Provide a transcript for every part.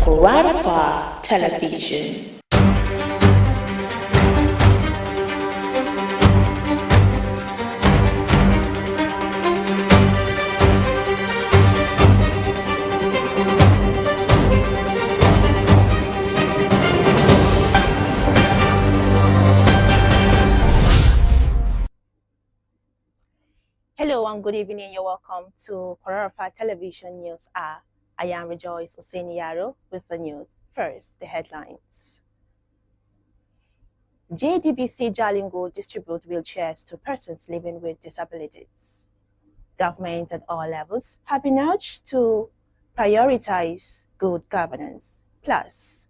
Kwararafa Television. Hello and good evening. You're welcome to Kwararafa Television News Hour. I am Rejoice Yaro with the news. First, the headlines. JDBC Jalingo distribute wheelchairs to persons living with disabilities. Government at all levels have been urged to prioritize good governance. Plus,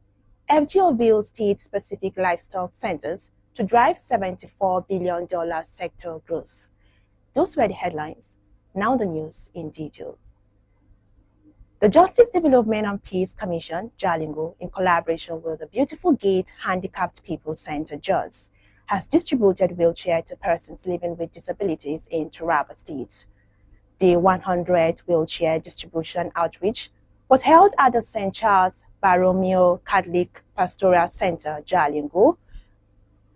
FGO builds state-specific livestock centers to drive $74 billion sector growth. Those were the headlines. Now the news in detail. The Justice Development and Peace Commission, Jalingo, in collaboration with the Beautiful Gate Handicapped People Center, JUS, has distributed wheelchairs to persons living with disabilities in Kwararafa State. The 100th wheelchair distribution outreach was held at the St. Charles Borromeo Catholic Pastoral Center, Jalingo.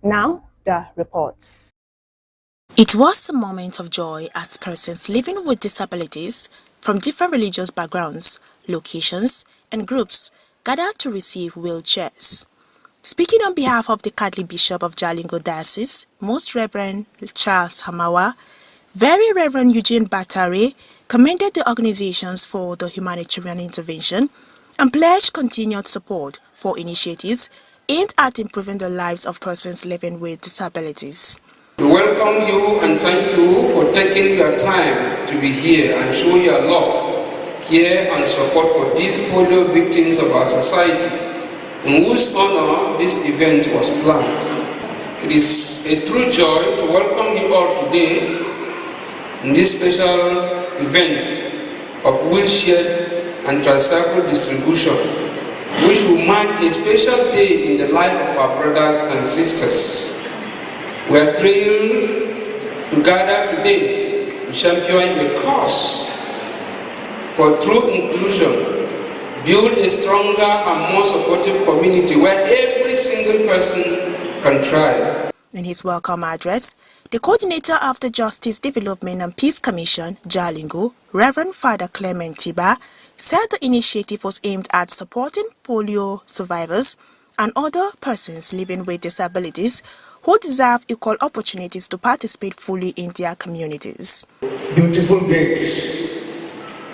Now the reports. It was a moment of joy as persons living with disabilities from different religious backgrounds, locations, and groups gathered to receive wheelchairs. Speaking on behalf of the Catholic Bishop of Jalingo Diocese, Most Reverend Charles Hamawa, Very Reverend Eugene Batare commended the organizations for the humanitarian intervention and pledged continued support for initiatives aimed at improving the lives of persons living with disabilities. We welcome you and thank you for taking your time to be here and show your love, care and support for these polio victims of our society, in whose honor this event was planned. It is a true joy to welcome you all today in this special event of wheelchair and tricycle distribution, which will mark a special day in the life of our brothers and sisters. We are thrilled to gather today to champion a cause for true inclusion, build a stronger and more supportive community where every single person can thrive. In his welcome address, the coordinator of the Justice Development and Peace Commission, Jalingo, Reverend Father Clement Tiba, said the initiative was aimed at supporting polio survivors and other persons living with disabilities who deserve equal opportunities to participate fully in their communities. Beautiful Gate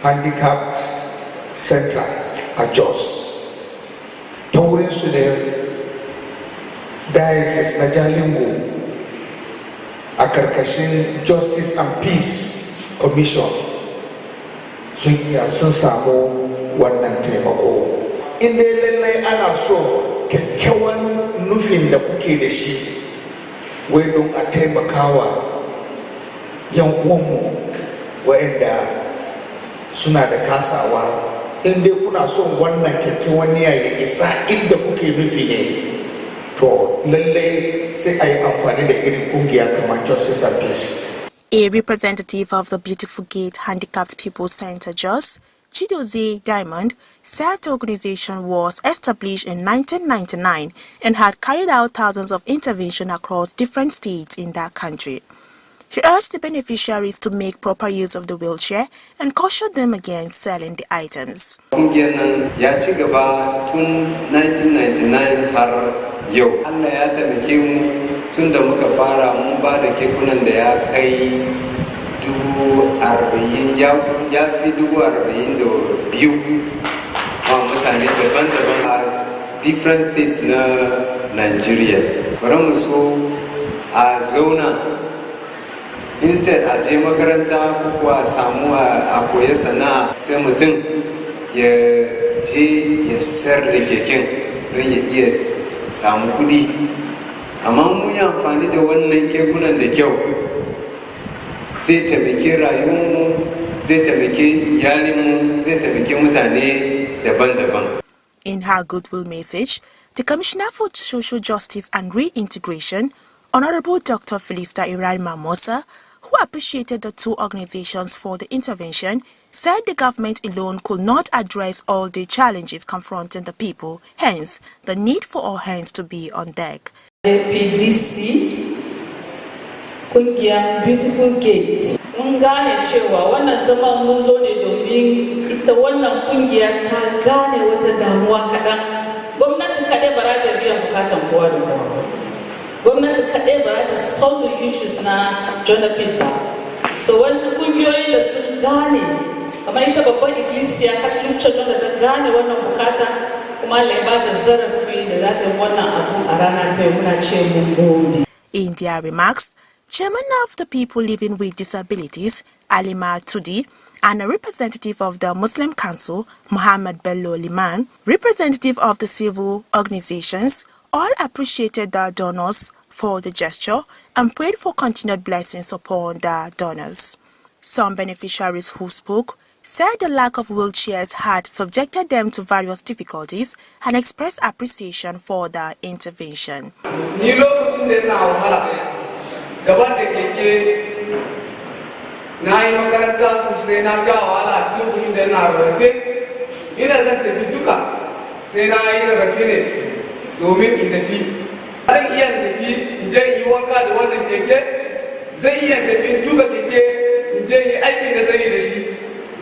Handicapped Center at JUS. Tawurin su ne Diocese na Jalingo a karkashin Justice and Peace Commission sun samu wannan taimako. Inda lallai ana so kyakkyawan nufin da kuke da shi wai don a taimakawa yan uwanmu waɗanda suna da kasawa. In dai kuna son wannan kyakkyawan niyya ya isa inda kuke nufi ne, to lallai sai a yi amfani da irin kungiya kamar Justice and Peace. A representative of the Beautiful Gate Handicapped People Center, JUS, Chidozie Diamond, said the organization was established in 1999 and had carried out thousands of interventions across different states in that country. She urged the beneficiaries to make proper use of the wheelchair and cautioned them against selling the items. Kungiyar nan ya ci gaba tun 1999 har yau. Allah ya taimake mu tun da muka fara mun ba da kekunan da ya kai 40,000 ya fi 42,000 ma mutane daban-daban a different states na Nigeria. Bari mu so a zauna instead a je makaranta ko kuwa samu a koyi sana'a sai mutum ya je ya sayar da keken don ya iya samu kudi. Amma mu yi amfani da wannan kekunan da kyau zai taimake rayuwarmu, zai taimake iyalinmu, zai taimake mutane daban-daban. In her goodwill message, the Commissioner for Social Justice and Reintegration, Honorable Dr. Felista Irari Mamosa, who appreciated the two organizations for the intervention, said the government alone could not address all the challenges confronting the people, hence the need for all hands to be on deck. PDC kungiyar Beautiful Gate. Mun gane cewa wannan zaman mun zo ne domin ita wannan kungiyar ta gane wata damuwa kaɗan. Gwamnati kaɗai ba za ta biya bukatan kowa da kowa. Gwamnati kaɗai ba za ta solve issues na Jonathan ba. So wasu kungiyoyi da sun gane, kamar ita babban ikkilisiya Catholic Church wanda ta gane wannan bukata kuma Allah ya ba ta zarafi da za ta yi wannan abu a rana ta yi muna ce mun gode. In their remarks, Chairman of the People Living with Disabilities, Alima Tudi, and a representative of the Muslim Council, Muhammad Bello Liman, representative of the civil organizations, all appreciated the donors for the gesture and prayed for continued blessings upon the donors. Some beneficiaries who spoke said the lack of wheelchairs had subjected them to various difficulties and expressed appreciation for the intervention. gaban da keke na yi makaranta sosai na ja wahala lokacin da na rarrafe ina zan tafi duka sai na yi rarrafe ne domin in tafi zan iya tafi in je yi wanka da wannan keke zan iya tafi duka keke in je yi aikin da zan yi da shi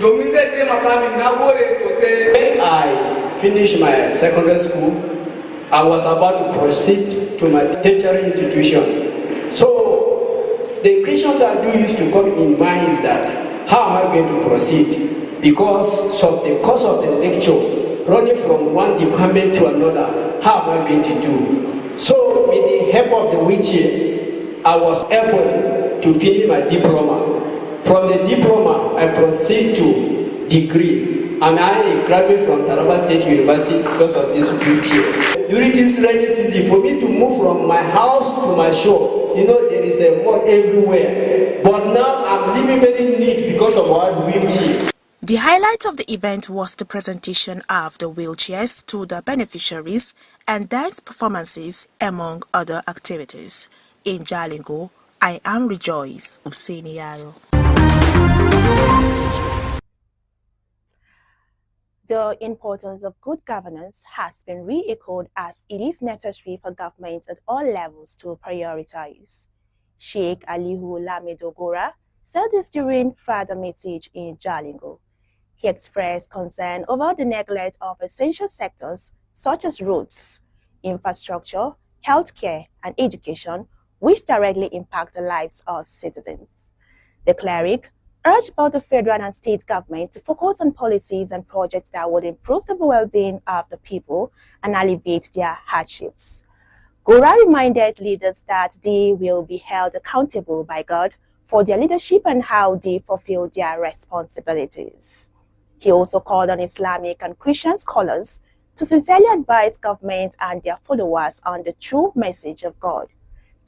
domin zai taimaka min na gode sosai. When I finished my secondary school, I was about to proceed to my tertiary institution. So the question that do used to come in mind is that how am I going to proceed? Because of the course of the lecture, running from one department to another, how am I going to do? So with the help of the wheelchair, I was able to finish my diploma. From the diploma, I proceed to degree. And I am a graduate from Kwararafa State University because of this wheelchair. During this rainy season, for me to move from my house to my shop, you know, there is a mud everywhere. But now I'm living very neat because of our wheelchair. The highlight of the event was the presentation of the wheelchairs to the beneficiaries and dance performances, among other activities. In Jalingo, I am Rejoice Useniaro. The importance of good governance has been re-echoed as it is necessary for governments at all levels to prioritize. Sheikh Alihu Lamido Gora said this during Father message in Jalingo. He expressed concern over the neglect of essential sectors such as roads, infrastructure, healthcare, and education, which directly impact the lives of citizens. The cleric urged both the federal and state government to focus on policies and projects that would improve the well-being of the people and alleviate their hardships. Gora reminded leaders that they will be held accountable by God for their leadership and how they fulfill their responsibilities. He also called on Islamic and Christian scholars to sincerely advise government and their followers on the true message of God.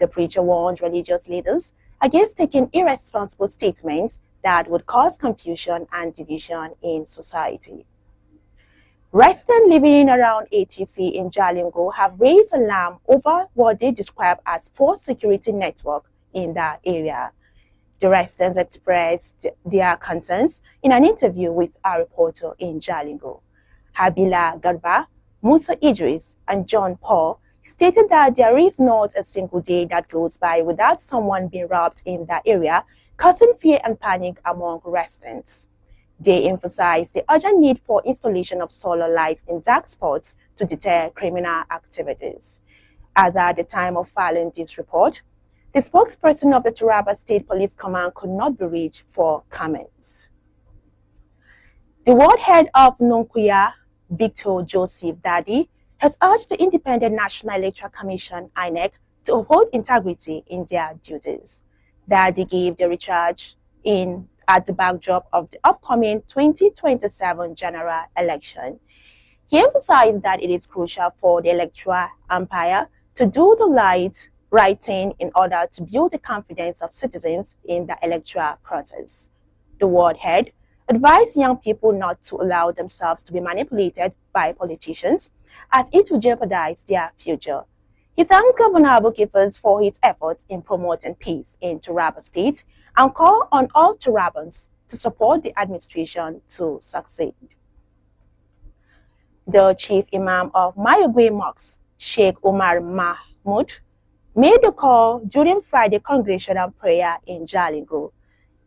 The preacher warned religious leaders against taking irresponsible statements that would cause confusion and division in society. Residents living around ATC in Jalingo have raised alarm over what they describe as poor security network in that area. The residents expressed their concerns in an interview with our reporter in Jalingo. Habila Garba, Musa Idris, and John Paul stated that there is not a single day that goes by without someone being robbed in that area, causing fear and panic among residents. They emphasized the urgent need for installation of solar lights in dark spots to deter criminal activities. As at the time of filing this report, the spokesperson of the Taraba State Police Command could not be reached for comments. The world head of Nonkuya, Victor Joseph Dadi, has urged the Independent National Electoral Commission, INEC, to uphold integrity in their duties. Dadi gave the recharge at the backdrop of the upcoming 2027 general election. He emphasized that it is crucial for the electoral umpire to do the right thing in order to build the confidence of citizens in the electoral process. The world head advised young people not to allow themselves to be manipulated by politicians, as it will jeopardize their future. He thanked Governor Abukifas for his efforts in promoting peace in Taraba State and called on all Tarabans to support the administration to succeed. The chief imam of Mayagüe Mosque, Sheikh Umar Mahmoud, made the call during Friday congregational prayer in Jalingo.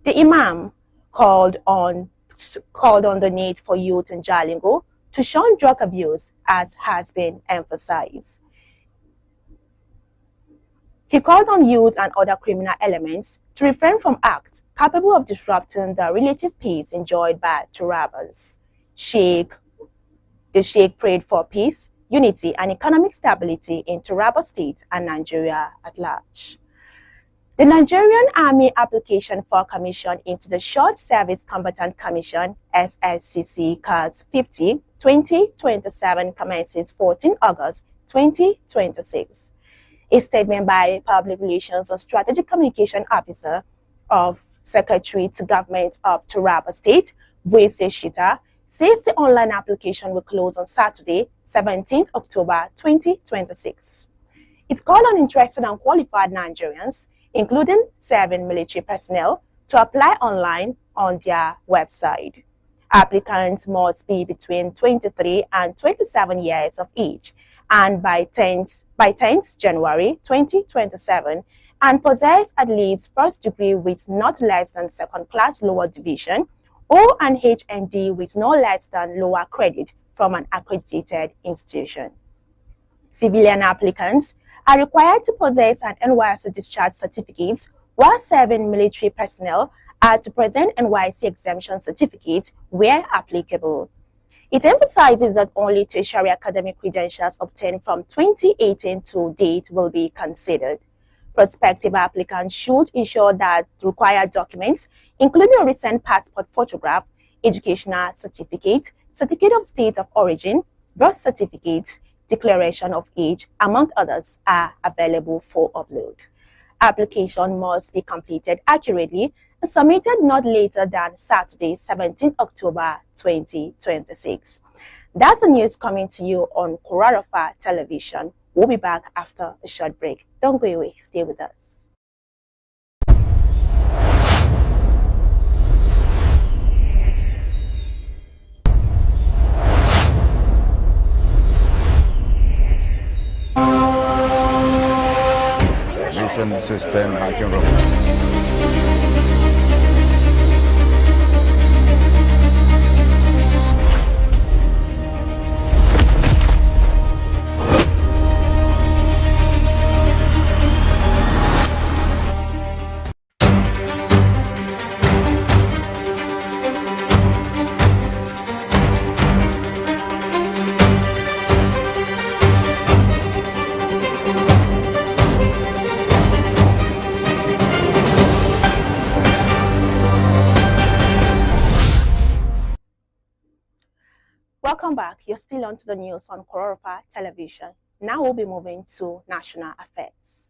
The imam called on the need for youth in Jalingo to shun drug abuse, as has been emphasized. He called on youth and other criminal elements to refrain from acts capable of disrupting the relative peace enjoyed by Turabas. The Sheikh prayed for peace, unity, and economic stability in Turaba State and Nigeria at large. The Nigerian Army application for commission into the Short Service Combatant Commission SSCC CAS 50 2027 commences 14 August 2026. A statement by Public Relations and Strategic Communication Officer of Secretary to Government of Turaba State, Bwese Shita, says the online application will close on Saturday, 17th October 2026. It called on interested and qualified Nigerians, including serving military personnel, to apply online on their website. Applicants must be between 23 and 27 years of age and by 10th January 2027 and possess at least first degree with not less than second class lower division or an HND with no less than lower credit from an accredited institution. Civilian applicants are required to possess an NYSC discharge certificate, while serving military personnel are to present NYSC exemption certificates where applicable. It emphasizes that only tertiary academic credentials obtained from 2018 to date will be considered. Prospective applicants should ensure that required documents, including a recent passport photograph, educational certificate, certificate of state of origin, birth certificate, declaration of age, among others, are available for upload. Application must be completed accurately and submitted not later than Saturday, 17 October 2026. That's the news coming to you on Kwararafa Television. We'll be back after a short break. Don't go away. Stay with us. Mission system hacking robot. Welcome back. You're still on to the news on Kwararafa Television. Now we'll be moving to national affairs.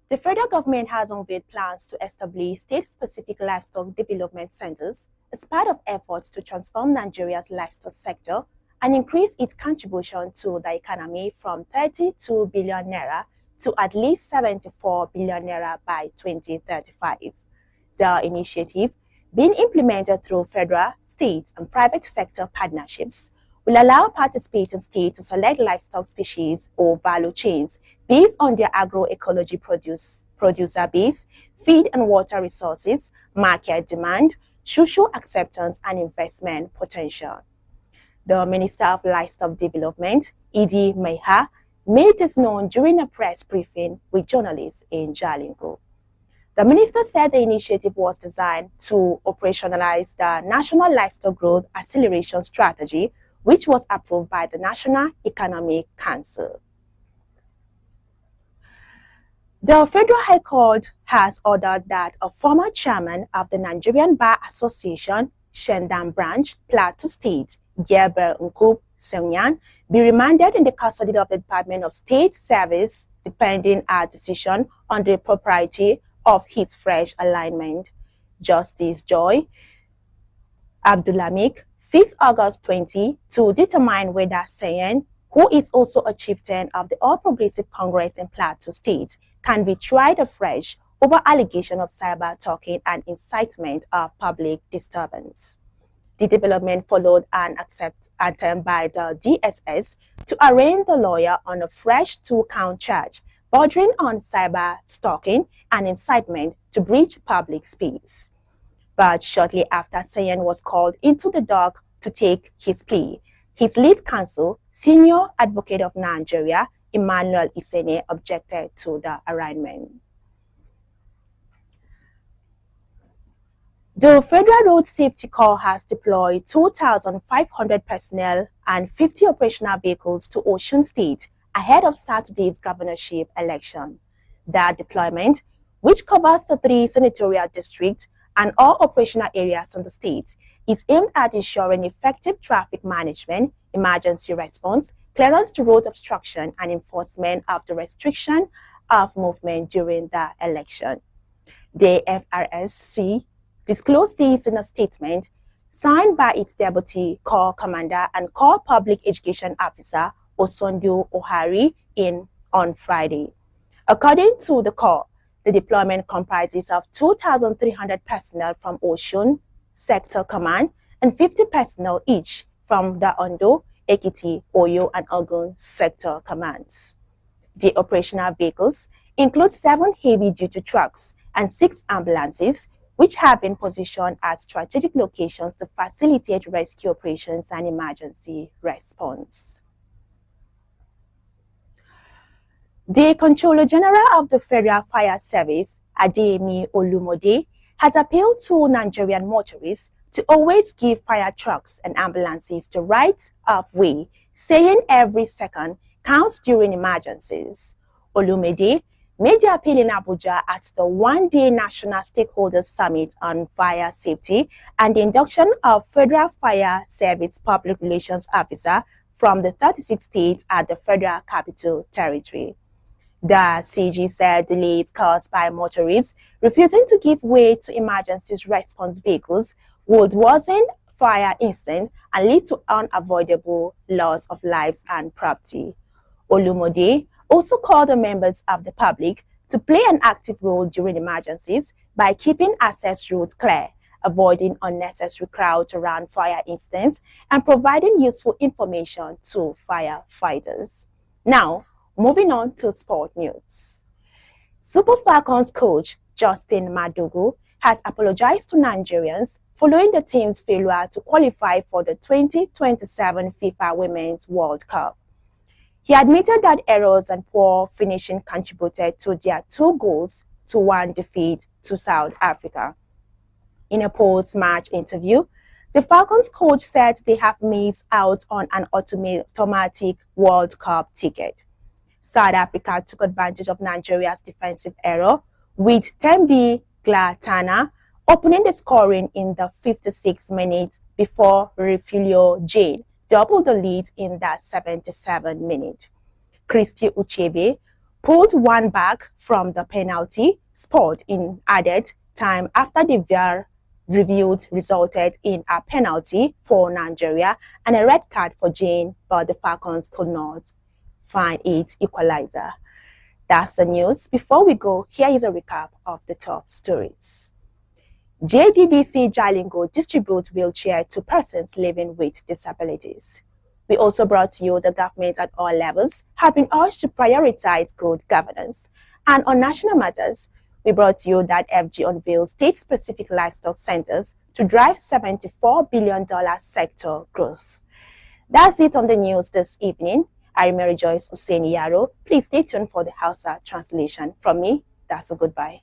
The federal government has unveiled plans to establish state-specific livestock development centers as part of efforts to transform Nigeria's livestock sector and increase its contribution to the economy from 32 billion naira to at least 74 billion naira by 2035. The initiative, being implemented through federal, state, and private sector partnerships, will allow participating states to select livestock species or value chains based on their agroecology producer base, feed and water resources, market demand, social acceptance, and investment potential. The Minister of Livestock Development, Idi Meha, made this known during a press briefing with journalists in Jalingo. The minister said the initiative was designed to operationalize the National Livestock Growth Acceleration Strategy, which was approved by the National Economic Council. The Federal High Court has ordered that a former chairman of the Nigerian Bar Association, Shendam Branch, Plateau State, Gerber Nkub Senyan, be remanded in the custody of the Department of State Service, depending a decision on the propriety of his fresh alignment. Justice Joy Abdulhamid fixed August 20 to determine whether Senyan, who is also a chieftain of the All Progressive Congress in Plateau State, can be tried afresh over allegation of cyber talking and incitement of public disturbance. The development followed an attempt by the DSS to arraign the lawyer on a fresh 2-count charge bordering on cyber stalking and incitement to breach public space. But shortly after Sayen was called into the dock to take his plea, his lead counsel, Senior Advocate of Nigeria, Emmanuel Isene, objected to the arraignment. The Federal Road Safety Corps has deployed 2,500 personnel and 50 operational vehicles to Osun State ahead of Saturday's governorship election. That deployment, which covers the 3 senatorial districts and all operational areas in the state, is aimed at ensuring effective traffic management, emergency response, clearance to road obstruction, and enforcement of the restriction of movement during the election. The FRSC disclosed this in a statement signed by its Deputy Corps Commander and Corps Public Education Officer Osondu Ohari on Friday. According to the Corps, the deployment comprises of 2,300 personnel from Osun Sector Command and 50 personnel each from the Ondo, Ekiti, Oyo, and Ogun Sector Commands. The operational vehicles include 7 heavy-duty trucks and 6 ambulances, which have been positioned at strategic locations to facilitate rescue operations and emergency response. The Controller General of the Federal Fire Service, Adeyemi Olumode, has appealed to Nigerian motorists to always give fire trucks and ambulances the right of way, saying every second counts during emergencies. Olumide made the appeal in Abuja at the one-day National Stakeholders Summit on Fire Safety and the induction of Federal Fire Service Public Relations Officer from the 36 states at the Federal Capital Territory. The CG said delays caused by motorists refusing to give way to emergency response vehicles would worsen fire incidents and lead to unavoidable loss of lives and property. Olumode also called on members of the public to play an active role during emergencies by keeping access routes clear, avoiding unnecessary crowds around fire incidents, and providing useful information to firefighters. Now, moving on to sport news. Super Falcons coach Justin Madugu has apologized to Nigerians following the team's failure to qualify for the 2027 FIFA Women's World Cup. He admitted that errors and poor finishing contributed to their 2-1 defeat to South Africa. In a post-match interview, the Falcons coach said they have missed out on an automatic World Cup ticket. South Africa took advantage of Nigeria's defensive error, with Tembi Glatana opening the scoring in the 56th minute before Refugio Jane doubled the lead in the 77th minute. Christy Uchebe pulled one back from the penalty spot in added time after the VAR review resulted in a penalty for Nigeria and a red card for Jane, but the Falcons could not find its equalizer. That's the news. Before we go, here is a recap of the top stories. JDBC Jalingo distributes wheelchair to persons living with disabilities. We also brought to you the government at all levels have been urged to prioritize good governance. And on national matters, we brought to you that FG unveils state-specific livestock centers to drive $74 billion sector growth. That's it on the news this evening. I'm Mary Joyce Hussein Yaro. Please stay tuned for the Hausa translation. From me, that's a goodbye.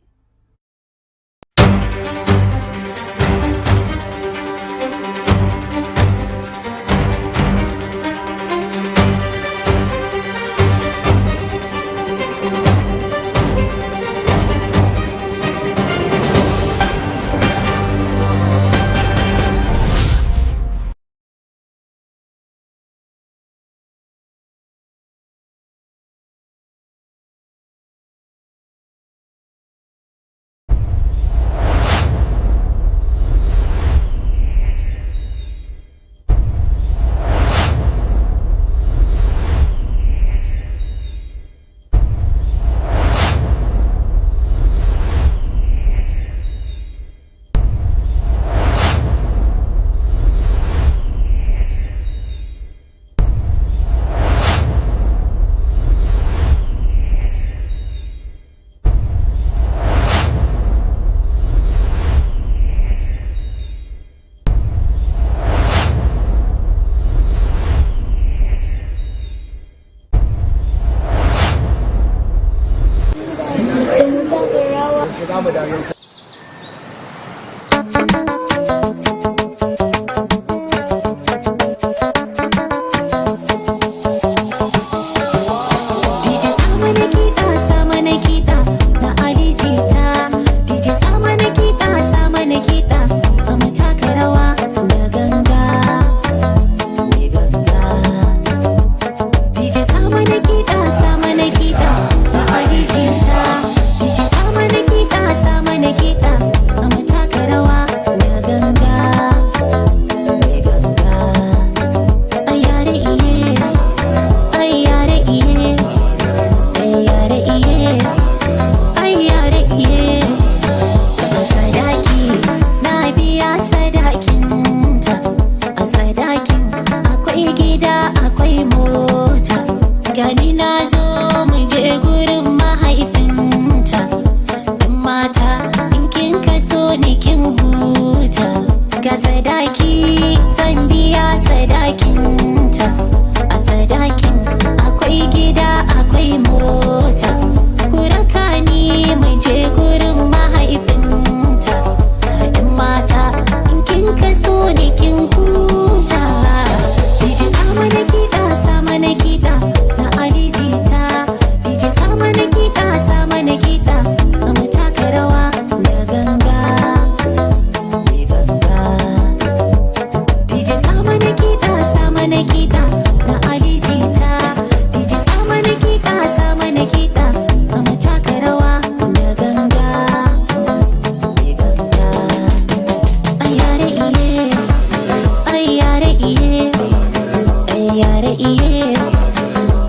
iye,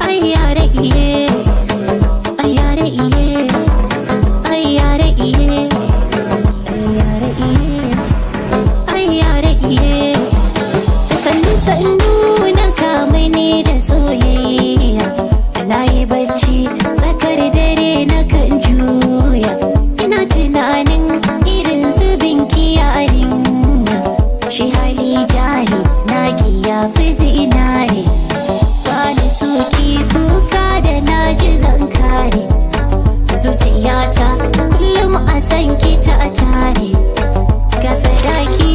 ayyare iye, ayyare iye, ayyare iye, ayyare iye, ayyare iye. Sannu sannu na kama ni da soyayya, na yi bacci tsakar dare na kan juya, ina tunanin irin zubin kiyarin shi hali jari na ya fi zinare, bani soki kuka da na ji zan kare, zuciyata kullum a san ki ta tare, ga sadaki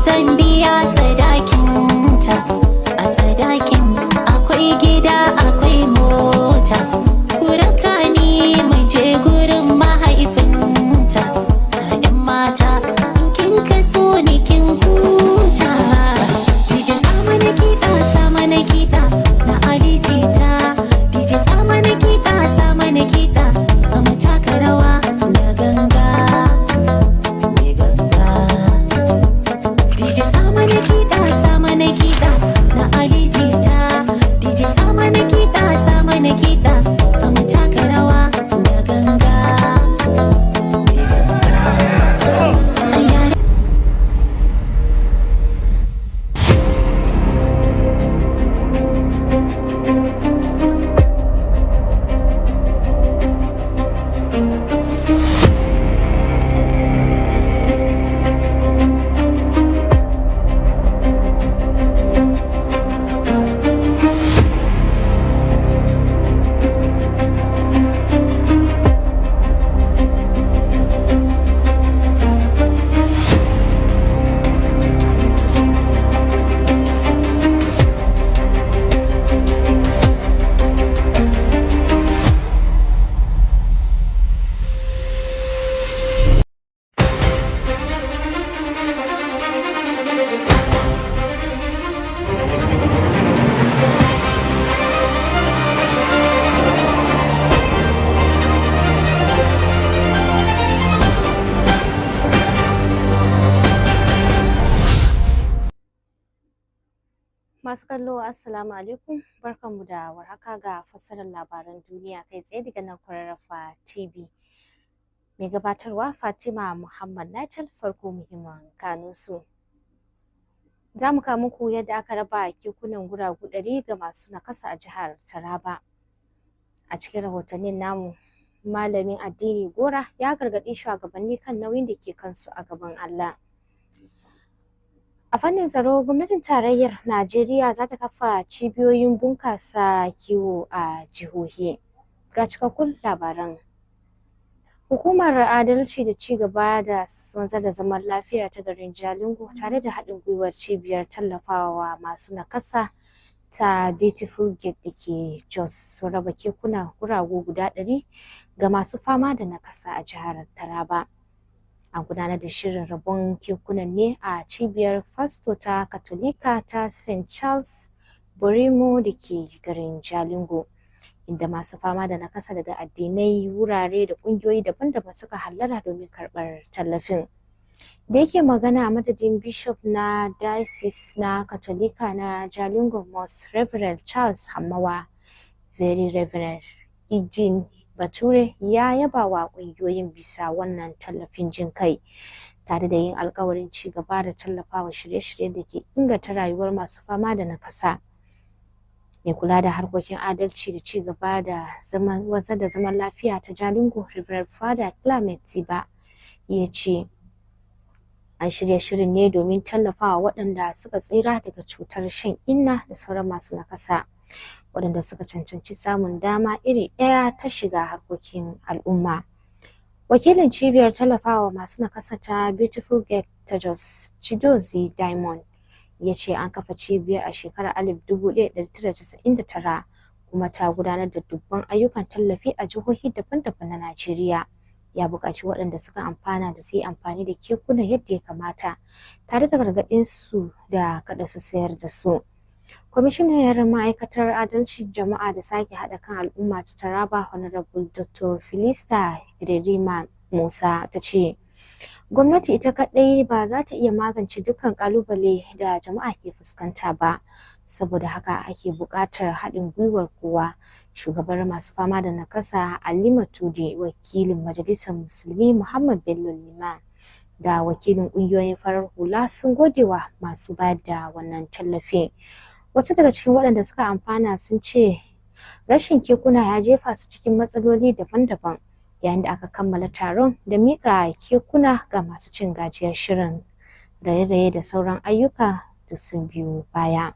zan biya sadakinta, a sadakin akwai gida akwai mota, ku raka ni mu je gurin mahaifinta, ɗan mata in kin kaso ni kin huta. DJ sama na kiɗa na alijita, DJ sama na kiɗa a mataka rawa na ganga, mai ganga. DJ sama na kiɗa na alijita, DJ sama na kiɗa a mataka rawa na ganga, mai ganga. Masu kallo assalamu alaikum, barkanmu da warhaka ga fassarar labaran duniya kai tsaye daga nan Kwararafa TV. Mai gabatarwa Fatima Muhammad Natal. Farko muhimman kanunsu. Za mu kawo muku yadda aka raba kekunan guragu 100 ga masu nakasa a jihar Taraba. A cikin rahotannin namu, malamin addini Gora ya gargaɗi shugabanni kan nauyin da ke kansu a gaban Allah. A fannin tsaro, gwamnatin tarayyar Najeriya za ta kafa cibiyoyin bunƙasa kiwo a jihohi. Ga cikakkun labaran. Hukumar Adalci da Ci gaba da wanzar da zaman lafiya ta garin Jalingo tare da haɗin gwiwar cibiyar tallafawa masu nakasa ta Beautiful Gate da ke Jos sun raba kekuna guragu guda 100 ga masu fama da nakasa a jihar Taraba. An gudanar da shirin rabon kekunan ne a cibiyar fasto ta Katolika ta St. Charles Borimo da ke garin Jalingo, inda masu fama da nakasa daga addinai, wurare da ƙungiyoyi daban-daban suka hallara domin karɓar tallafin. Da yake magana a madadin Bishop na Diocese na Katolika na Jalingo, Most Reverend Charles Hammawa, Very Reverend Eugene Bature ya yaba wa ƙungiyoyin bisa wannan tallafin jin kai, tare da yin alƙawarin ci gaba da tallafawa shirye-shiryen da ke inganta rayuwar masu fama da nakasa. Mai kula da harkokin adalci da ci gaba da wanzar da zaman lafiya ta Jalingo, Reverend Father Clement Tiba, ya ce an shirya shirin ne domin tallafawa waɗanda suka tsira daga cutar shan inna da sauran masu nakasa, waɗanda suka cancanci samun dama iri ɗaya ta shiga harkokin al'umma. Wakilin cibiyar tallafawa masu nakasa ta Beautiful Gate ta Jos, Chidozie Diamond, ya ce an kafa cibiyar a shekarar 1999 kuma ta gudanar da dubban ayyukan tallafi a jihohi daban-daban na Najeriya. Ya buƙaci waɗanda suka amfana da su yi amfani da kekunan yadda ya kamata, tare da gargaɗin su da kada su sayar da su. Kwamishiniyar Ma'aikatar Adalci Jama'a da Sake Haɗa kan Al'umma ta Taraba, Honorable Dr. Filista Irerima Musa, ta ce gwamnati ita kaɗai ba za ta iya magance dukkan ƙalubale da jama'a ke fuskanta ba. saboda haka ake buƙatar haɗin gwiwar kowa. Shugabar masu fama da nakasa Alima Tude, wakilin Majalisar Musulmi Muhammad Bello Liman da wakilin ƙungiyoyin farar hula sun gode wa masu bayar da wannan tallafi. Wasu daga cikin waɗanda suka amfana sun ce rashin kekuna ya jefa su cikin matsaloli daban-daban, yayin da aka kammala taron da miƙa kekuna ga masu cin gajiyar shirin. Raye-raye da sauran ayyuka duk sun biyo baya.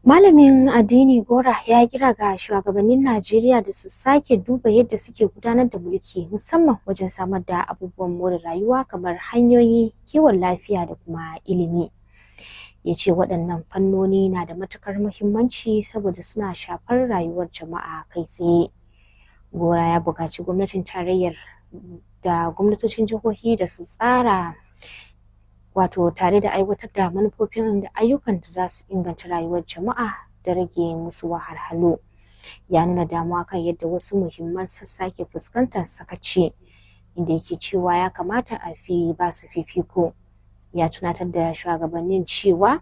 Malamin addini Gora ya kira ga shugabannin Najeriya da su sake duba yadda suke gudanar da mulki, musamman wajen samar da abubuwan more rayuwa kamar hanyoyi, kiwon lafiya da kuma ilimi. Ya ce waɗannan fannoni na da matuƙar muhimmanci saboda suna shafar rayuwar jama'a kai tsaye. Gora ya buƙaci gwamnatin tarayyar da gwamnatocin jihohi da su tsara tare da aiwatar da manufofin da ayyukan da za su inganta rayuwar jama'a da rage musu wahalhalu. Ya nuna damuwa kan yadda wasu muhimman sassa ke fuskantar sakaci, inda yake cewa ya kamata a fi ba su fifiko. Ya tunatar da shugabannin cewa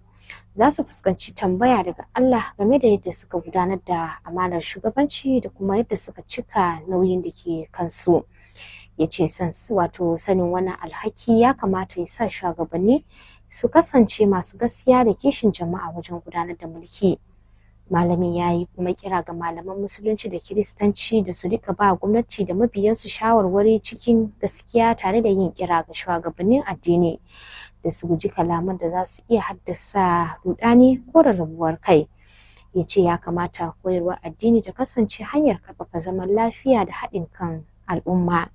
za su fuskanci tambaya daga Allah game da yadda suka gudanar da amanar shugabanci da kuma yadda suka cika nauyin da ke kansu. Ya ce sanin wannan alhaki ya kamata ya sa shugabanni su kasance masu gaskiya da kishin jama'a wajen gudanar da mulki. Malamin ya yi kuma kira ga malaman musulunci da kiristanci da su rika ba gwamnati da mabiyansu shawarwari cikin gaskiya, tare da yin kira ga shugabannin addini da su guji kalaman da za su iya haddasa rudani ko rarrabuwar kai. Ya ce ya kamata koyarwar addini ta kasance hanyar karfafa zaman lafiya da haɗin kan al'umma.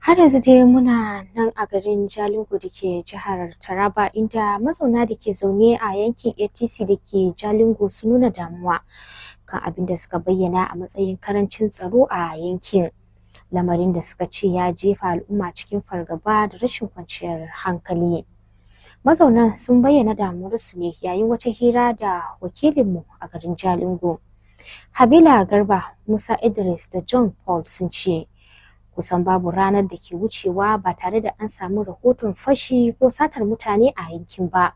Har yanzu dai muna nan a garin Jalingo da ke jihar Taraba, inda mazauna da ke zaune a yankin ATC da ke Jalingo su nuna damuwa kan abin da suka bayyana a matsayin karancin tsaro a yankin, lamarin da suka ce ya jefa al'umma cikin fargaba da rashin kwanciyar hankali. Mazaunan sun bayyana damuwarsu ne yayin wata hira da wakilinmu a garin Jalingo. Habila Garba, Musa Idris da John Paul sun ce kusan babu ranar da ke wucewa ba tare da an samu rahoton fashi ko satar mutane a yankin ba,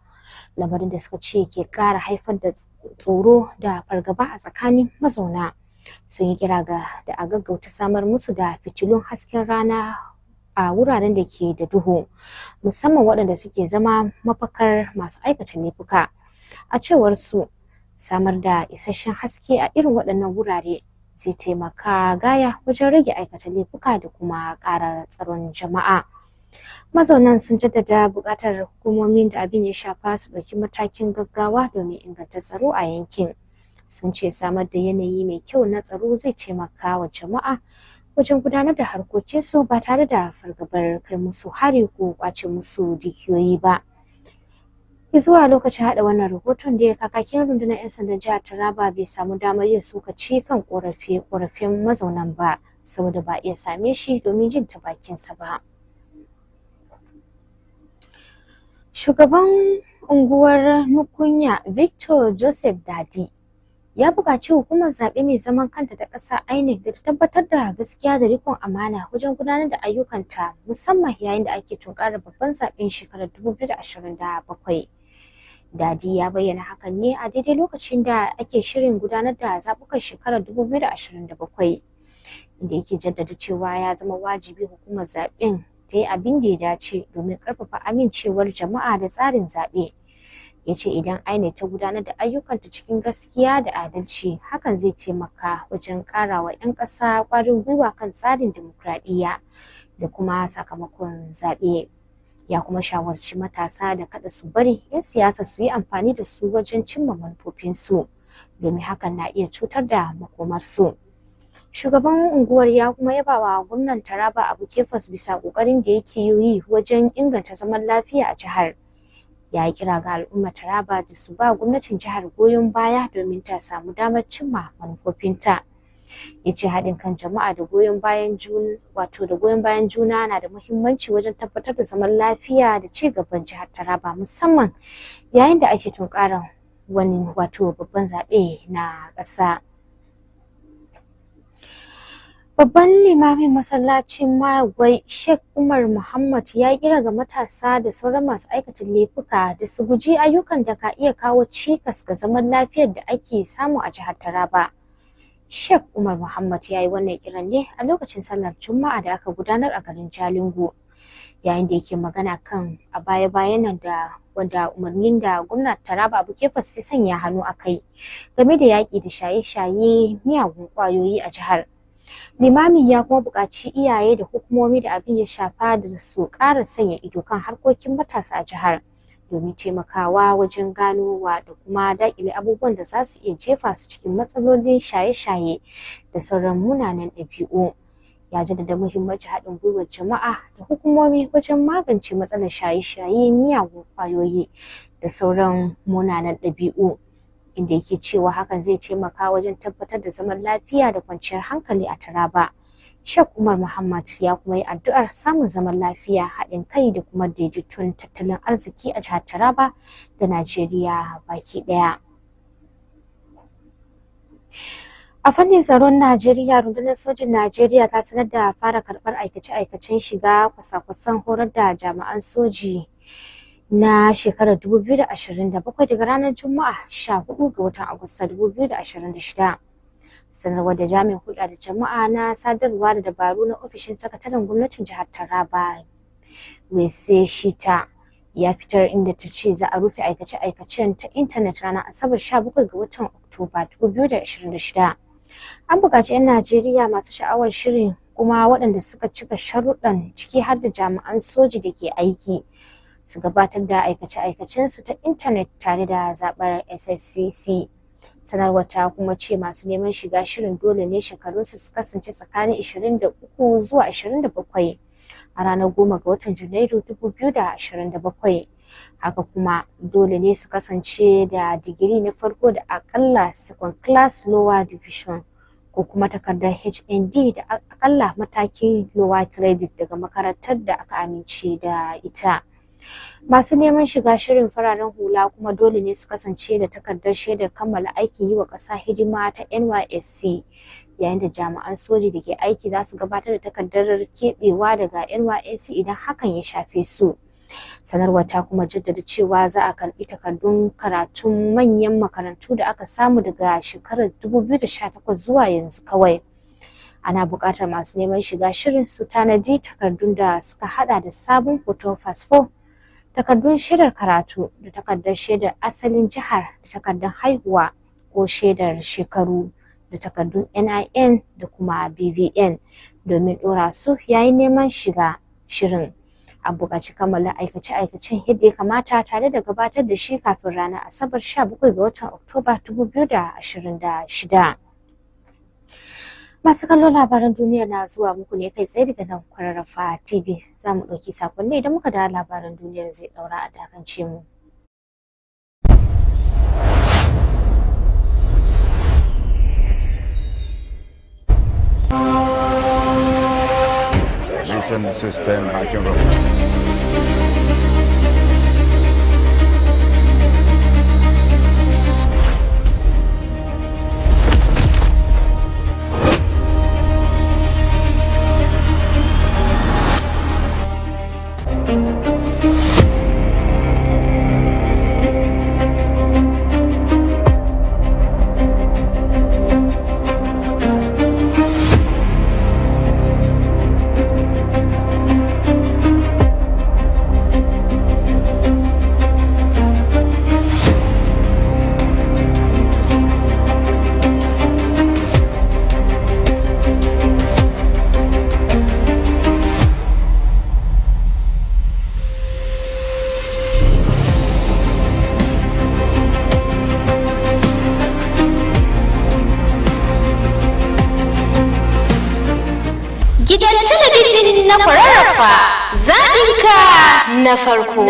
lamarin da suka ce ke ƙara haifar da tsoro da fargaba a tsakanin mazauna. Sun yi kira da a gaggauta samar musu da fitilun hasken rana a wuraren da ke da duhu, musamman waɗanda suke zama mafakar masu aikata laifuka. A cewar su, samar da isasshen haske a irin waɗannan wurare zai taimaka gaya wajen rage aikata laifuka da kuma ƙara tsaron jama'a. Mazaunan sun jaddada buƙatar hukumomin da abin ya shafa su ɗauki matakin gaggawa domin inganta tsaro a yankin. Sun ce samar da yanayi mai kyau na tsaro zai taimaka wa jama'a wajen gudanar da harkokinsu ba tare da fargabar kai musu hari ko ƙwace musu dukiyoyi ba. Zuwa lokacin haɗa wannan rahoton da kakakin rundunar 'yan sandan jihar Taraba bai samu damar yin sokaci kan ƙorafe-ƙorafen mazaunan ba, saboda ba iya same shi domin jin ta bakinsa ba. Shugaban unguwar Nukunya Victor Joseph Dadi ya buƙaci hukumar zaɓe mai zaman kanta ta ƙasa INEC da ta tabbatar da gaskiya da riƙon amana wajen gudanar da ayyukanta, musamman yayin da ake tunkarar babban zaɓen shekarar 2027. Dadi ya bayyana hakan ne a daidai lokacin da ake shirin gudanar da zaɓukan shekarar 2027, inda yake jaddada cewa ya zama wajibi hukumar zaɓen ta yi abin da ya dace domin ƙarfafa amincewar jama'a da tsarin zaɓe. Ya ce idan INEC ta gudanar da ayyukanta cikin gaskiya da adalci, hakan zai taimaka wajen ƙara wa 'yan ƙasa ƙwarin gwiwa kan tsarin dimokuraɗiyya da kuma sakamakon zaɓe. Ya kuma shawarci matasa da kada su bari 'yan siyasa su yi amfani da su wajen cimma manufofinsu, domin hakan na iya cutar da makomarsu. Shugaban unguwar ya kuma yaba wa gwamnan Taraba Abu Kefas bisa ƙoƙarin da yake yi wajen inganta zaman lafiya a jihar. Ya yi kira ga al'ummar Taraba da su ba gwamnatin jihar goyon baya domin ta samu damar cimma manufofinta. Ya ce haɗin kan jama'a da goyon bayan juna na da muhimmanci wajen tabbatar da zaman lafiya da ci gaban jihar Taraba, musamman yayin da ake tunkarar wani babban zaɓe na ƙasa. Babban limamin masallacin Magwai Sheikh Umar Muhammad ya kira ga matasa da sauran masu aikata laifuka da su guji ayyukan da ka iya kawo cikas ga zaman lafiyar da ake samu a jihar Taraba. Sheikh Umar Muhammad ya yi wannan kiran ne a lokacin sallar Juma'a da aka gudanar a garin Jalingo, yayin da yake magana kan a baya-bayan nan da wanda umarnin da gwamnati Taraba Abu Kefas ya sanya hannu a kai game da yaƙi da shaye-shaye miyagun ƙwayoyi a jihar. Limami ya kuma buƙaci iyaye da hukumomi da abin ya shafa da su ƙara sanya ido kan harkokin matasa a jihar domin taimakawa wajen ganowa da kuma daƙile abubuwan da za su iya jefa su cikin matsalolin shaye-shaye da sauran munanan ɗabi'u. Ya jaddada muhimmancin haɗin gwiwar jama'a da hukumomi wajen magance matsalar shaye-shaye miyagun ƙwayoyi da sauran munanan ɗabi'u, inda yake cewa hakan zai taimaka wajen tabbatar da zaman lafiya da kwanciyar hankali a Taraba. Sheikh Umar Muhammad ya kuma yi addu'ar samun zaman lafiya, haɗin kai da kuma daidaiton tattalin arziki a jihar Taraba da Najeriya baki ɗaya. A fannin tsaron Najeriya, rundunar sojin Najeriya ta sanar da fara karɓar aikace-aikacen shiga kwasa-kwasan horar da jami'an soji na shekarar 2027 daga ranar Juma'a 14 ga watan Agusta 2026. Sanarwar da jami'in hulɗa da jama'a na sadarwa da dabaru na ofishin sakataren gwamnatin jihar Taraba Wese Shita ya fitar, inda ta ce za a rufe aikace-aikacen ta intanet ranar Asabar 17 ga watan Oktoba 2026. An buƙaci 'yan Najeriya masu sha'awar shirin kuma waɗanda suka cika sharuɗan, ciki har da jami'an soji da ke aiki, su gabatar da aikace-aikacensu ta intanet tare da zaɓar SSCC. Sanarwar ta kuma ce masu neman shiga shirin dole ne shekarunsu su kasance tsakanin 23 zuwa 27 a ranar 10 ga watan Janairu 2027. Haka kuma dole ne su kasance da digiri na farko da akalla second class lower division ko kuma takardar HND da akalla matakin lower credit daga makarantar da aka amince da ita. Masu neman shiga shirin fararen hula kuma dole ne su kasance da takardar shaidar kammala aikin yi wa ƙasa hidima ta NYSC, yayin da jami'an soji da ke aiki za su gabatar da takardar keɓewa daga NYSC idan hakan ya shafe su. Sanarwar ta kuma jaddada cewa za a karɓi takardun karatun manyan makarantu da aka samu daga shekarar 2018 zuwa yanzu kawai. Ana buƙatar masu neman shiga shirin su tanadi takardun da suka haɗa da sabon hoton fasfo, takardun shaidar karatu da takardar shaidar asalin jihar da takardar haihuwa ko shaidar shekaru da takardun NIN da kuma BVN domin ɗora su yayin neman shiga shirin. An buƙaci kammala aikace-aikacen yadda ya kamata tare da gabatar da shi kafin ranar Asabar 17 ga watan Oktoba 2026. Masu kallon labaran duniya na zuwa muku ne kai tsaye daga nan Kwararafa TV. Za mu ɗauki sakonni idan muka dawo labaran duniyar zai ɗaura a dakance mu. Mission system hacking room. Gidan talabijin na Kwararafa, zaɓinka na farko.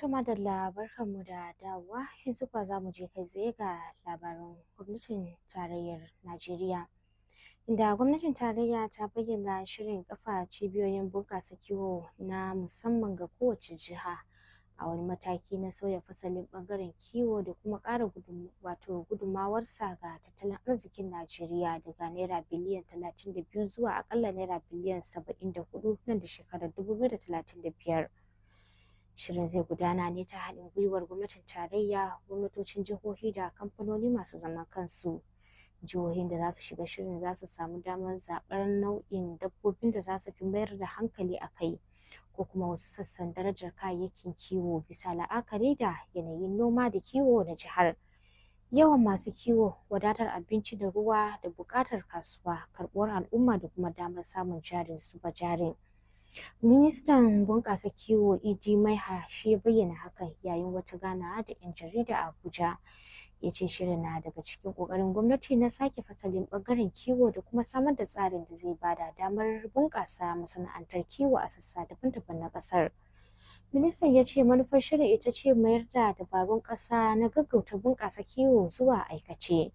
To madalla barkanmu da dawowa yanzu kuwa za mu je kai tsaye ga labaran gwamnatin tarayyar Najeriya. Inda gwamnatin tarayya ta bayyana shirin kafa cibiyoyin bunƙasa kiwo na musamman ga kowace jiha a wani mataki na sauya fasalin ɓangaren kiwo da kuma ƙara gudunmawarsa ga tattalin arzikin Najeriya daga naira biliyan 32 zuwa akalla naira biliyan 74 nan da shekarar 2035. Shirin zai gudana ne ta haɗin gwiwar gwamnatin tarayya, gwamnatocin jihohi da kamfanoni masu zaman kansu. Jihohin da za su shiga shirin za su samu damar zaɓar nau'in dabbobin da za su fi mayar da hankali a kai ko kuma wasu sassan darajar kayayyakin kiwo bisa la'akari da yanayin noma da kiwo na jihar. Yawan masu kiwo, wadatar abinci da ruwa da buƙatar kasuwa, karɓuwar al'umma da kuma damar samun jarin zuba jarin. Ministan bunƙasa kiwo Idi Maiha shi ya bayyana hakan yayin wata ganawa da 'yan jarida a Abuja. Ya ce shirin na daga cikin ƙoƙarin gwamnati na sake fasalin ɓangaren kiwo da kuma samar da tsarin da zai bada damar bunƙasa masana'antar kiwo a sassa daban-daban na ƙasar. Ministan ya ce manufar shirin ita ce mayar da dabarun ƙasa na gaggauta bunƙasa kiwo zuwa aikace.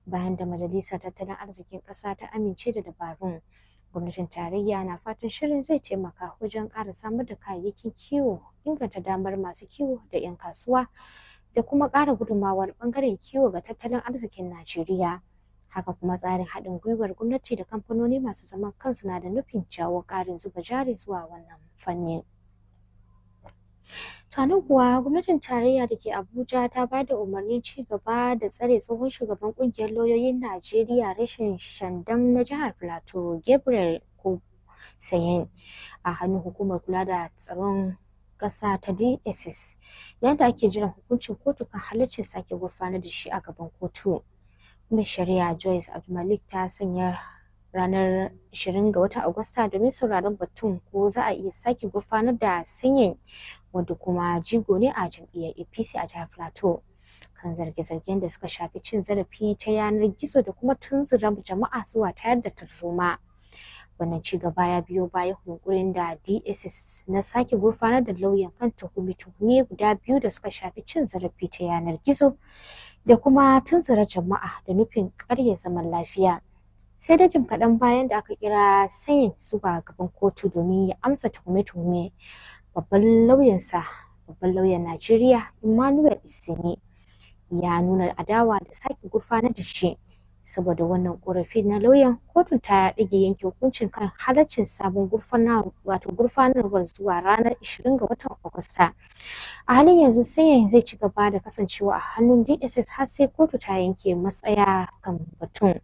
Bayan da Majalisar Tattalin Arzikin Ƙasa ta amince da dabarun, gwamnatin tarayya na fatan shirin zai taimaka wajen ƙara samar da kayayyakin kiwo, inganta damar masu kiwo da 'yan kasuwa da kuma ƙara gudummawar ɓangaren kiwo ga tattalin arzikin Najeriya. Haka kuma tsarin haɗin gwiwar gwamnati da kamfanoni masu zaman kansu na da nufin jawo ƙarin zuba jari zuwa wannan fannin. Nan kuwa gwamnatin tarayya da ke Abuja ta ba da umarnin ci gaba da tsare tsohon shugaban ƙungiyar lauyoyin Najeriya reshen Shandam na jihar Plateau, Gabriel Sayen, a hannun hukumar kula da tsaron ƙasa ta DSS, yayin da ake jiran hukuncin kotu kan halaccin sake gurfanar da shi a gaban kotu. Mai shari'a Joyce Abdulmalik ta sanya ranar 20 ga watan Agusta domin sauraron batun ko za a iya sake gurfanar da Sayen, wanda kuma jigo ne a jam'iyyar APC a jihar Plateau, kan zarge-zargen da suka shafi cin zarafi ta yanar gizo da kuma tunzura jama'a zuwa tayar da tarzoma. Wannan ci gaba ya biyo bayan yunkurin da DSS na sake gurfanar da lauyan kan tuhume-tuhume guda biyu da suka shafi cin zarafi ta yanar gizo da kuma tunzura jama'a da nufin karya zaman lafiya. Sai da jim kaɗan bayan da aka kira Sayin zuwa gaban kotu domin ya amsa tuhume-tuhume, babban lauyan Najeriya Emmanuel Isini ya nuna adawa da sake gurfanar da shi. Saboda wannan ƙorafi na lauyan, kotun ta ɗage yanke hukuncin kan halaccin sabon gurfanarwar zuwa ranar 20 ga watan Agusta. A halin yanzu Sayen zai ci gaba da kasancewa a hannun DSS har sai kotu ta yanke matsaya kan batun.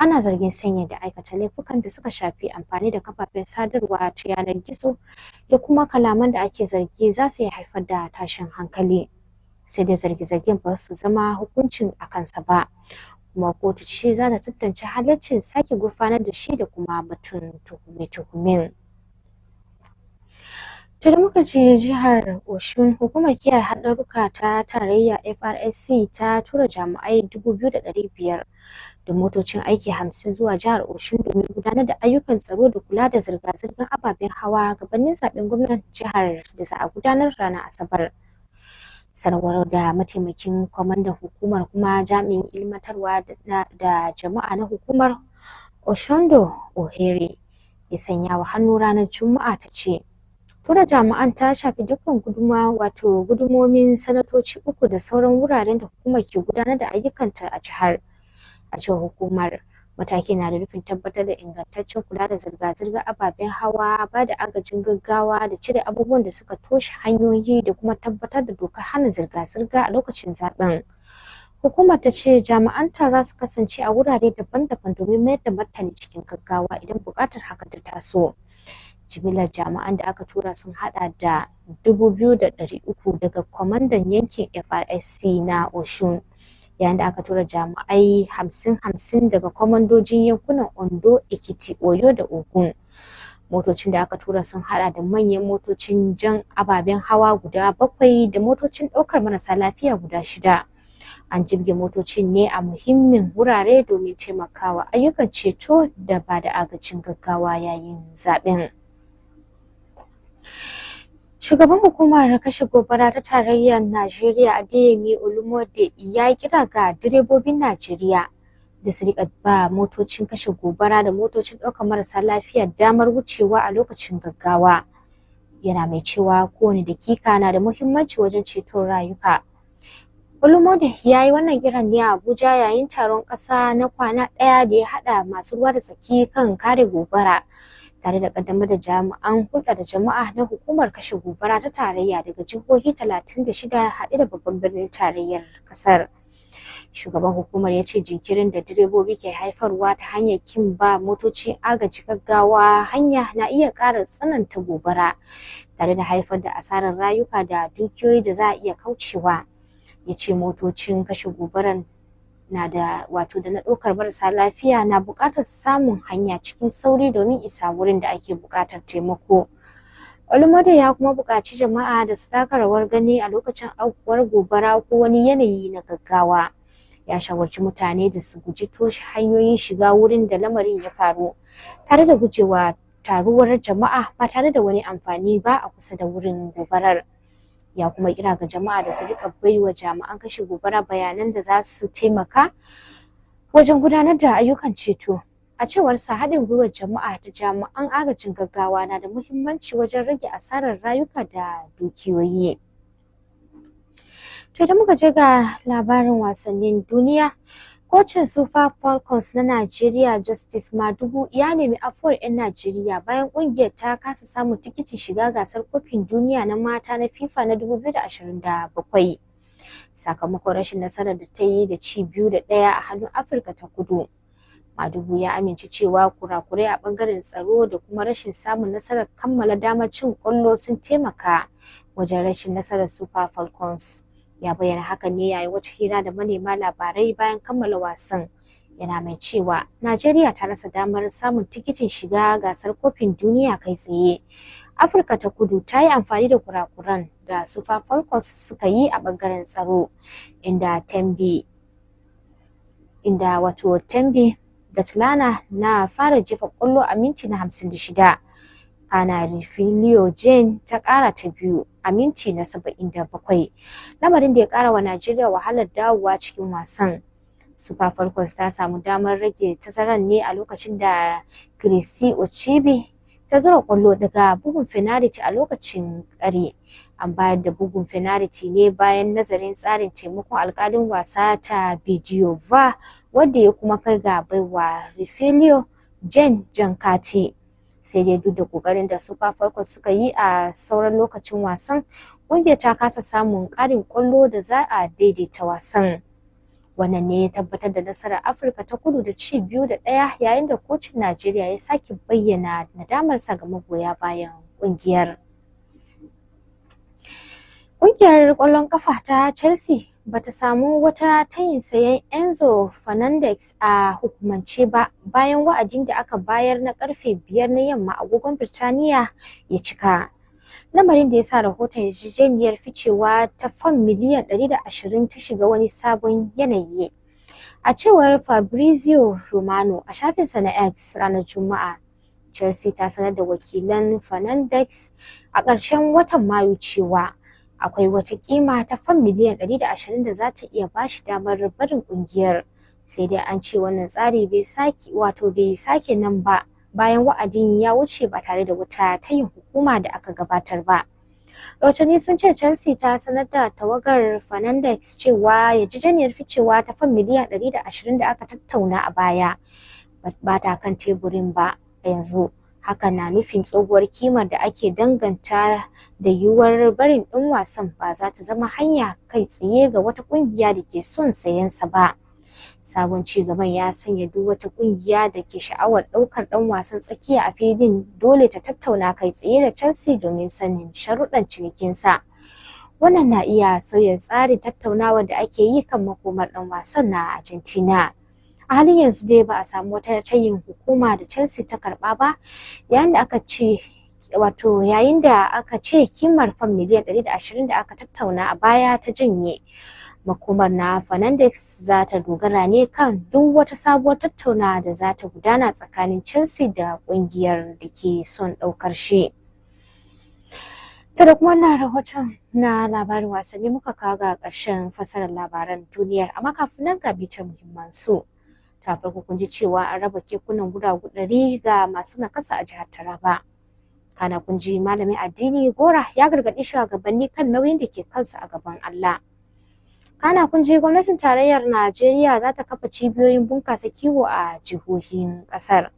Ana zargin Sayen da aikata laifukan da suka shafi amfani da kafafen sadarwa ta yanar gizo da kuma kalaman da ake zargi za su iya haifar da tashin hankali. Sai dai zarge-zargen ba su zama hukuncin a kansa ba. Kuma kotu ce za ta tantance halaccin sake gurfanar da shi da kuma batun tuhume-tuhumen. To da muka je jihar Oshun, hukumar kiyaye haɗarurruka ta tarayya FRSC ta tura jami'ai 2,500 da motocin aiki 50 zuwa jihar Oshun domin gudanar da ayyukan tsaro da kula da zirga-zirgar ababen hawa gabanin zaben gwamnatin jihar da za a gudanar ranar Asabar. Sanarwar da mataimakin kwamandan hukumar kuma jami'in ilmantarwa da jama'a na hukumar Oshondo Ohere ya wa hannu ranar Juma'a ta ce tura jami'an ta shafi dukkan gudumomin sanatoci 3 da sauran wuraren da hukumar ke gudanar da ayyukanta a jihar. A cewar hukumar, mataki na da nufin tabbatar da ingantaccen kula da zirga-zirgar ababen hawa, ba da agajin gaggawa da cire abubuwan da suka toshe hanyoyi da kuma tabbatar da dokar hana zirga-zirga a lokacin zaben. Hukumar ta ce jami'anta za su kasance a wurare daban-daban domin mayar da martani cikin gaggawa idan buƙatar haka ta taso. Jimillar jami'an da aka tura sun hada da 2,300 daga kwamandan yankin FRSC na Oshun, yayin da aka tura jami'ai 50-50 daga kwamandojin yankunan Ondo, Ekiti, Oyo da Ogun. Motocin da aka tura sun hada da manyan motocin jan ababen hawa guda 7 da motocin ɗaukar marasa lafiya guda 6. An jibge motocin ne a muhimmin wurare domin taimakawa ayyukan ceto da ba da agajin gaggawa yayin zaben. Shugaban hukumar kashe gobara ta tarayyar Najeriya Adeyemi Olumode ya kira ga direbobin Najeriya da su rika ba motocin kashe gobara da motocin ɗaukar marasa lafiya damar wucewa a lokacin gaggawa. Yana mai cewa kowane dakika na da muhimmanci wajen ceton rayuka. Olumode ya yi wannan kiran ne a Abuja yayin taron ƙasa na kwana ɗaya da ya haɗa masu ruwa da tsaki kan kare gobara, tare da kaddamar da jami'an hulɗa da jama'a na hukumar kashe gobara ta tarayya daga jihohi 36 haɗe da babban birnin tarayyar ƙasar. Shugaban hukumar ya ce jinkirin da direbobi ke haifarwa ta hanyar kin ba motocin agaji gaggawa hanya na iya ƙara tsananta gobara, tare da haifar da asarar rayuka da dukiyoyi da za a iya kaucewa. Ya ce motocin kashe gobaran na da na ɗaukar marasa lafiya na buƙatar samun hanya cikin sauri domin isa wurin da ake buƙatar taimako. Olumode ya kuma buƙaci jama'a da su taka rawar gani a lokacin aukuwar gobara ko wani yanayi na gaggawa. Ya shawarci mutane da su guji toshe hanyoyin shiga wurin da lamarin ya faru, tare da gujewa taruwar jama'a ba tare da wani amfani ba a kusa da wurin gobarar. Ya kuma kira ga jama'a da su rika baiwa jami'an kashe gobara bayanan da za su taimaka wajen gudanar da ayyukan ceto. A cewar sa, haɗin gwiwar jama'a da jami'an agajin gaggawa na da muhimmanci wajen rage asarar rayuka da dukiyoyi. To idan muka je ga labarin wasannin duniya, kocin Super Falcons na Najeriya Justice Madugu ya nemi afuwar 'yan Najeriya bayan ƙungiyar ta kasa samun tikitin shiga gasar kofin duniya na mata na FIFA na 2027 sakamakon rashin nasarar da ta yi da ci 2-1 a hannun Afirka ta Kudu. Madugu ya amince cewa kurakurai a ɓangaren tsaro da kuma rashin samun nasarar kammala damar cin ƙwallo sun taimaka wajen rashin nasarar Super Falcons. Ya bayyana hakan ne yayin wata hira da manema labarai bayan kammala wasan. Yana mai cewa Najeriya ta rasa damar samun tikitin shiga gasar kofin duniya kai tsaye. Afirka ta Kudu ta yi amfani da kurakuran da Super Falcons suka yi a ɓangaren tsaro, inda Tembe da Tlana na fara jefa ƙwallo a minti na 56. Kana Refilio Jane ta ƙara ta biyu a minti na 77, lamarin da ya ƙara wa Najeriya wahalar dawowa cikin wasan. Super Falcons ta samu damar rage tazarar ne a lokacin da Chrissy Ochibi ta zura ƙwallo daga bugun fenalti a lokacin ƙare. An bayar da bugun fenalti ne bayan nazarin tsarin taimakon alƙalin wasa ta bidiyo VAR, wanda ya kuma kai ga baiwa Refilio Jane jan kati. Sai dai duk da kokarin da Super Falcons suka yi a sauran lokacin wasan, ƙungiyar ta kasa samun ƙarin ƙwallo da za a daidaita wasan. Wannan ne ya tabbatar da nasarar Afirka ta Kudu da ci 2-1, yayin da kocin Najeriya ya sake bayyana nadamarsa ga magoya bayan ƙungiyar. Ƙungiyar ƙwallon ƙafa ta Chelsea bata samu wata tayin sayen Enzo Fernandez a hukumance ba bayan wa'adin da aka bayar na karfe 5 na yamma agogon Birtaniya ya cika. Lamarin da ya sa rahoton yarjejeniyar ficewa ta fam miliyan 120 ta shiga wani sabon yanayi. A cewar Fabrizio Romano a shafinsa na X ranar Juma'a, Chelsea ta sanar da wakilan Fernandez a ƙarshen watan Mayu cewa akwai wata kima ta fam miliyan 120 da za ta iya bashi damar barin kungiyar. Sai dai an ce wannan tsari bai sake nan ba bayan wa'adin ya wuce ba tare da wata tayin hukuma da aka gabatar ba. Rahotanni sun ce Chelsea ta sanar da tawagar Fernandez cewa yarjejeniyar ficewa ta fam miliyan 120 da aka tattauna a baya ba ta kan teburin ba yanzu. Hakan na nufin tsohuwar kimar da ake danganta da yiwuwar barin ɗin wasan ba za ta zama hanya kai tsaye ga wata ƙungiya da ke son sayensa ba. Sabon cigaban ya sanya duk wata ƙungiya da ke sha'awar ɗaukar ɗan wasan tsakiya a filin dole ta tattauna kai tsaye da Chelsea domin sanin sharuɗan cinikinsa. Wannan na iya sauya tsarin tattaunawar da ake yi kan makomar ɗan wasan na Argentina. A halin yanzu dai ba a samu wata tayin hukuma da Chelsea ta karba ba, yayin da aka ce kimar fam miliyan 120 da aka tattauna a baya ta janye. Makomar na Fernandez za ta dogara ne kan duk wata sabuwar tattaunawa da za ta gudana tsakanin Chelsea da kungiyar da ke son daukar shi. To da kuma wannan rahoton na labarin wasanni muka kawo ga ƙarshen fasarar labaran duniyar, amma kafin nan ga bitar muhimman su. Ta farko kun ji cewa an raba kekunan guragu 100 ga masu nakasa a jihar Taraba. Kana kun ji malamin addini Gora ya gargaɗi shugabanni kan nauyin da ke kansu a gaban Allah. Kana kun ji gwamnatin tarayyar Najeriya za ta kafa cibiyoyin bunƙasa kiwo a jihohin ƙasar.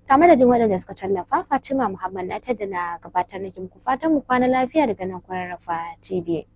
Ta madadin waɗanda suka tallafa, Fatima Muhammad na da na gabatar da muku fatan mu kwana lafiya daga nan Kwararafa TV.